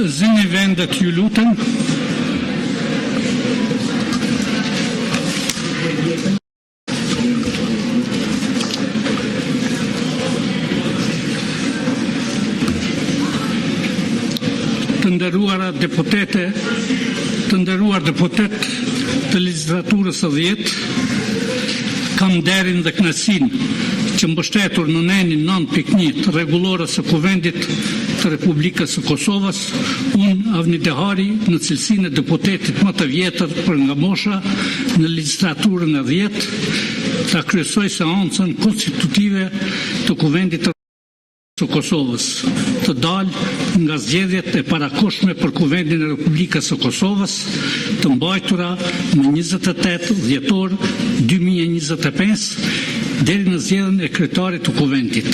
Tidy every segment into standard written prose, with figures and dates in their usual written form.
zini vendet, ju lutem. Të nderuara deputete, të nderuar deputet të legjislaturës së 10, kam nderin dhe kënaqësinë që mbështetur në nenin 9.1 të rregullore së Kuvendit të Republikës së Kosovës, unë Avni Dehari, në cilësinë e deputetit më të vjetër për nga mosha në legjislaturën e 10, ta kryesoj seancën konstitutive të Kuvendit të Kosovës, të dalë nga zgjedhjet e parakoshme për Kuvendin e Republikës së Kosovës, të mbajtura në 28 dhjetor 2025 deri në zgjedhjen e kryetarit të Kuvendit.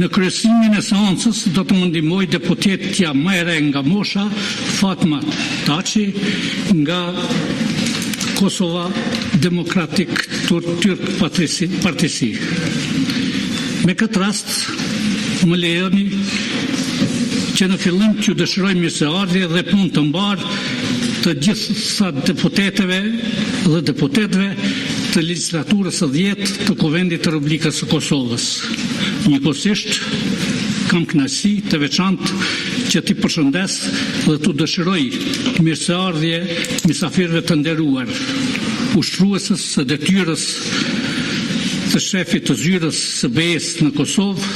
Në kryesimin e seancës do të më ndihmoj deputetja më e re nga mosha, Fatma Taçi, nga Kosova Demokratik Türk Partisi. Me këtë rast, më lejoni që në fillim t'ju dëshiroj mirëseardhje dhe punë të mbarë të gjitha deputetëve dhe deputetëve të legjislaturës së 10 të Kuvendit të Republikës së Kosovës. Njëkohësisht, kam kënaqësi të veçantë që t'i përshëndes dhe t'u dëshiroj mirëseardhje mysafirëve të nderuar, ushtruesës së detyrës të shefit të zyrës së BE-s në Kosovë,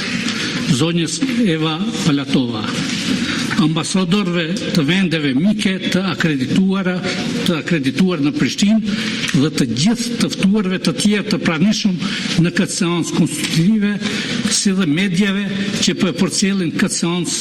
zonjës Eva Palatova, ambasadorëve të vendeve mike të akredituar në Prishtinë dhe të gjithë të ftuarve të tjerë të pranishëm në këtë seancë konstitutive, si dhe medjave që përcjellin këtë seancë